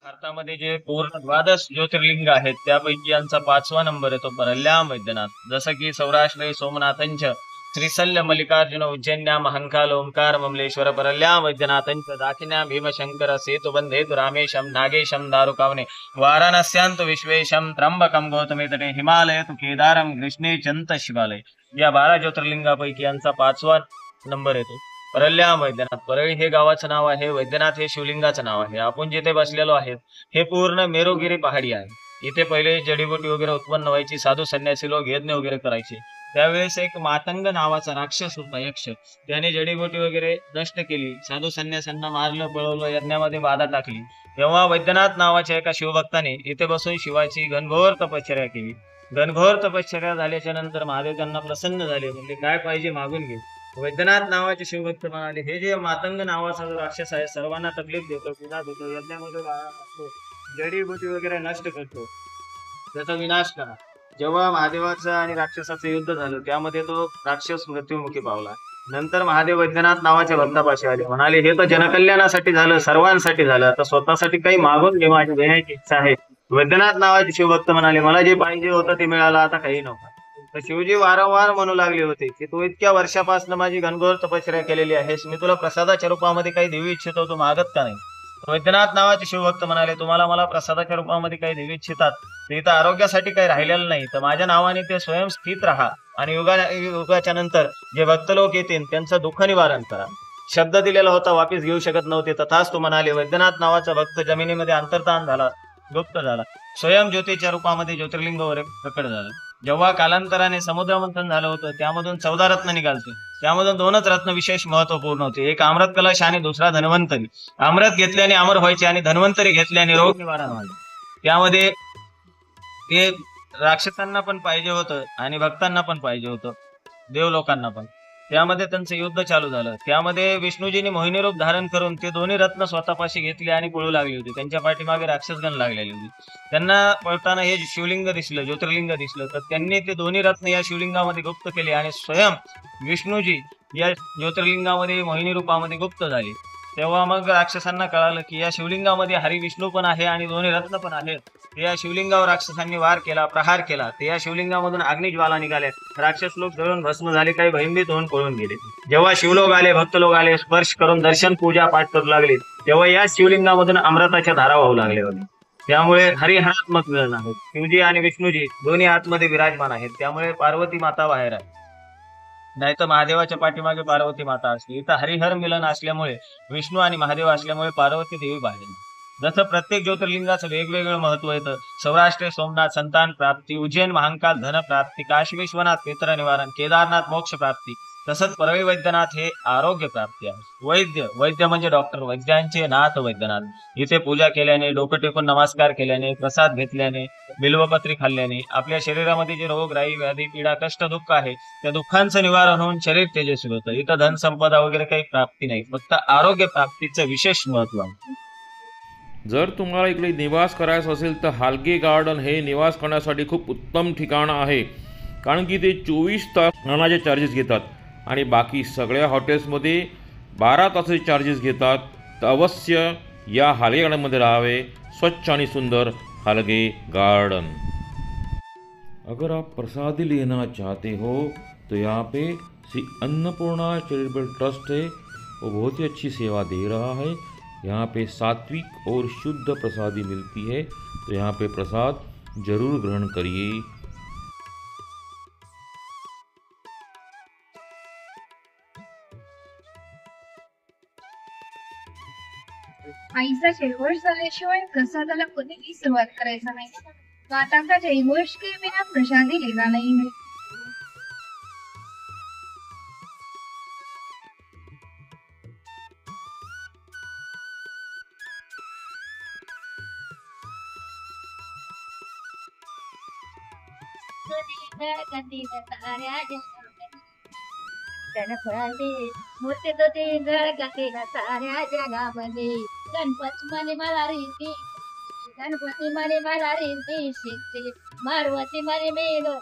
भारतामध्ये जे पूर्ण द्वादश ज्योतिर्लिंग आहेत त्यापैकी यांचा 5वा नंबर येतो परल्याम वैद्यनाथ. जसं की सौराष्ट्र सोमनाथंच श्रीशल्य मल्लिकार्जुन उज्जैन्या महंकाल ओंकार ममलेश्वर परल्याम वैद्यनाथंच दाक्षिण्या भीमशंकर सेतुबंधेतु रामेशम नागेशम दारुकावने वाराणस्यांतु विश्वेशम त्र्यंबकम गौतमे तटे हिमालय तु केदारम कृष्णे चंत शिवालय. या 12 ज्योतिर्लिंगापैकी यांचा 5वा नंबर येतो परल्याम वैद्यनाथ. परळी हे गावाचं नाव आहे, वैद्यनाथ हे शिवलिंगाचं नाव आहे. आपण जिथे बसलेलो आहे हे पूर्ण मेरुगिरी पहाडी आहे. इथे पहिले जडीबुटी वगैरे उत्पन्न व्हायची, साधू संन्यासी लोक यज्ञ वगैरे करायचे. त्यावेळेस एक मातंग नावाचा राक्षस होता, यक्ष. त्याने जडीबुटी वगैरे नष्ट केली, साधू संन्यासांना मारलं, पळवलं, यज्ञामध्ये बाधा टाकली. तेव्हा वैद्यनाथ नावाच्या एका शिवभक्ताने इथे बसून शिवाची घनघोर तपश्चर्या केली. घनघोर तपश्चर्या झाल्याच्या नंतर महादेव त्यांना प्रसन्न झाले, म्हणजे काय पाहिजे मागून घे. वैद्यनाथ नावाचे शिवभक्त म्हणाले, हे जे मातंग नावाचा जो राक्षस आहे सर्वांना तकलीफ देतो, पीडा देतो, यज्ञामध्ये बाधा टाकतो, जडीबुटी वगैरे नष्ट करतो, त्याचा विनाश करा. जेव्हा महादेवाचं आणि राक्षसाचं युद्ध झालं त्यामध्ये तो राक्षस मृत्युमुखी पावला. नंतर महादेव वैद्यनाथ नावाच्या भक्तापाशी आले, म्हणाले, हे तर जनकल्याणासाठी झालं, सर्वांसाठी झालं, आता स्वतःसाठी काही मागून घे, माझी देण्याची इच्छा आहे. वैद्यनाथ नावाचे शिवभक्त म्हणाले, मला जे पाहिजे होतं ते मिळालं, आता काही नको. तर शिवजी वारंवार म्हणू लागले होते की तू इतक्या वर्षापासून माझी घनघोर तपश्चर्या केलेली आहेस, मी तुला प्रसादाच्या रूपामध्ये काही देऊ इच्छितो, तू मागत का नाही. वैद्यनाथ नावाचे शिवभक्त म्हणाले, तुम्हाला मला प्रसादाच्या रूपामध्ये काही देऊ इच्छितात, ते इथं आरोग्यासाठी काही राहिलेलं नाही, तर माझ्या नावाने ते स्वयं स्थित राहा आणि युगाच्या नंतर जे भक्त लोक येतील त्यांचं दुःख निवारण करा. शब्द दिलेला होता, वापिस घेऊ शकत नव्हते, तथाच तो म्हणाले. वैद्यनाथ नावाचा भक्त जमिनीमध्ये अंतर्धान झाला, गुप्त झाला, स्वयं ज्योतीच्या रूपामध्ये ज्योतिर्लिंगावर प्रकट झाला. जेव्हा कालांतराने समुद्र मंथन झालं होतं त्यामधून 14 रत्न निघालते. त्यामधून 2च रत्न विशेष महत्वपूर्ण होते, एक अमृत कलश आणि दुसरा धन्वंतरी. अमृत घेतल्याने अमर व्हायचे आणि धन्वंतरी घेतल्याने रोग निवारण व्हायचे. त्यामध्ये ते राक्षसांना पण पाहिजे होतं आणि भक्तांना पण पाहिजे होतं, देवलोकांना पण. त्यामध्ये त्यांचं युद्ध चालू झालं. त्यामध्ये विष्णूजींनी मोहिनी रूप धारण करून ते दोन्ही रत्न स्वतःपाशी घेतले आणि पळू लागली होती. त्यांच्या पाठीमागे राक्षसगण लागलेली होती. त्यांना पळताना हे शिवलिंग दिसलं, ज्योतिर्लिंग दिसलं, तर त्यांनी ते दोन्ही रत्न या शिवलिंगामध्ये गुप्त केले आणि स्वयं विष्णूजी या ज्योतिर्लिंगामध्ये मोहिनी रूपामध्ये गुप्त झाले. तेव्हा मग राक्षसांना कळालं की या शिवलिंगामध्ये हरी विष्णू पण आहे आणि दोन्ही रत्न पण आहेत. या शिवलिंगावर राक्षसांनी वार केला, प्रहार केला. ते या शिवलिंगामधून अग्निज्वाला निघाल्या, राक्षस लोक जळून भस्म झाले, काही भयभीत होऊन पळून गेले. जेव्हा शिवलोक आले, भक्त लोक आले, स्पर्श करून दर्शन पूजा पाठ करू लागले, तेव्हा या शिवलिंगामधून अमृताच्या धारा वाहू लागले होते. त्यामुळे हरिहरात्मक मिळण आहेत. शिवजी आणि विष्णूजी दोन्ही आतमध्ये विराजमान आहेत. त्यामुळे पार्वती माता बाहेर आहे, नाही तर महादेवाच्या पाठीमागे पार्वती माता असते. इथं हरिहर मिलन असल्यामुळे, विष्णू आणि महादेव असल्यामुळे पार्वती देवी बाहेर. जसं प्रत्येक ज्योतिर्लिंगाचं वेगवेगळं महत्व येतं. सौराष्ट्र सोमनाथ संतान प्राप्ती, उज्जैन महांकाल धन प्राप्ती, काशी विश्वनाथ पितर निवारण, केदारनाथ मोक्ष प्राप्ती, तसंच परळी वैद्यनाथ हे आरोग्य प्राप्ती आहे. वैद्य, वैद्य म्हणजे डॉक्टर, वैद्यांचे नाथ वैद्यनाथ. इथे पूजा केल्याने, डोकं टेकून नमस्कार केल्याने, प्रसाद घेतल्याने, बिल्वपत्री खाल्ल्याने आपल्या शरीरामध्ये जे रोग राई व्याधी पीडा कष्ट दुःख आहे त्या दुःखांचं निवारण होऊन शरीर तेजस्वी होतं. इथं धन संपदा वगैरे काही प्राप्ती नाही, फक्त आरोग्य प्राप्तीचं विशेष महत्व आहे. जर तुम्हाला इकडे निवास करायचा असेल तर हालगे गार्डन हे निवास करण्यासाठी खूप उत्तम ठिकाण आहे, कारण की ते 24 तास स्नानाचे चार्जेस घेतात आणि बाकी सगळ्या हॉटेल्समध्ये 12 तासाचे चार्जेस घेतात. तर अवश्य या हालगे गार्डनमध्ये राहावे. स्वच्छ आणि सुंदर हालगे गार्डन. अगर आप प्रसादी लेना चाहते हो तो यहाँ पे श्री अन्नपूर्णा चैरिटेबल ट्रस्ट है, वो बहुत ही अच्छी सेवा दे रहा है. यहाँ पे सात्विक और शुद्ध प्रसादी मिलती है, तो यहाँ पे प्रसाद जरूर ग्रहण करिए. आईचा जयघोष झाल्याशिवाय प्रसादाला कधीही सुरुवात करायचा नाही. माता का जयघोष के बिना प्रसादी लेना नहीं है. मूर्ती तो ते गणपती साऱ्या जगामध्ये. गणपती म्हणे मला रीती, गणपती म्हणे मला रीती शिकते, पार्वती म्हणे मेलो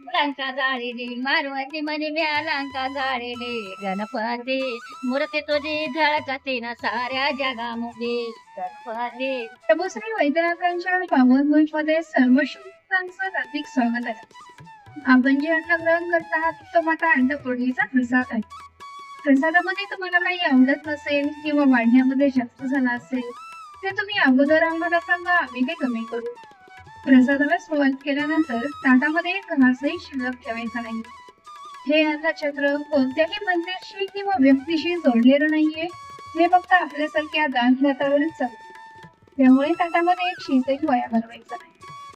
मुलांका जाळीली मारवाची म्हणे म्यालांका जाळीली गणपती मूर्ती तुझी झळकते ना साऱ्या जगामध्ये गणपती. प्रभू श्री वैद्यनाथांच्या पावन मध्ये सर्व श्रोतांचं हार्दिक स्वागत आहे. आपण जे अन्न ग्रहण करत आहात तो माता अन्नपूर्णेचा प्रसाद आहे. प्रसादामध्ये तुम्हाला काही आवडत नसेल किंवा वाढण्यामध्ये जास्त झाला असेल ते तुम्ही अगोदर आम्हाला सांगा, आम्ही ते कमी करू. प्रसादाला सुरुवात केल्यानंतर ताटामध्ये एक घासही शिल्लक ठेवायचा नाही. हे अन्नछत्र कोणत्याही मंदिराशी किंवा व्यक्तीशी जोडलेलं नाहीये. हे फक्त आपल्यासारख्या दानदात्यावरच चालतं. त्यामुळे ताटामध्ये एक शीतही वया बनवायचा नाही.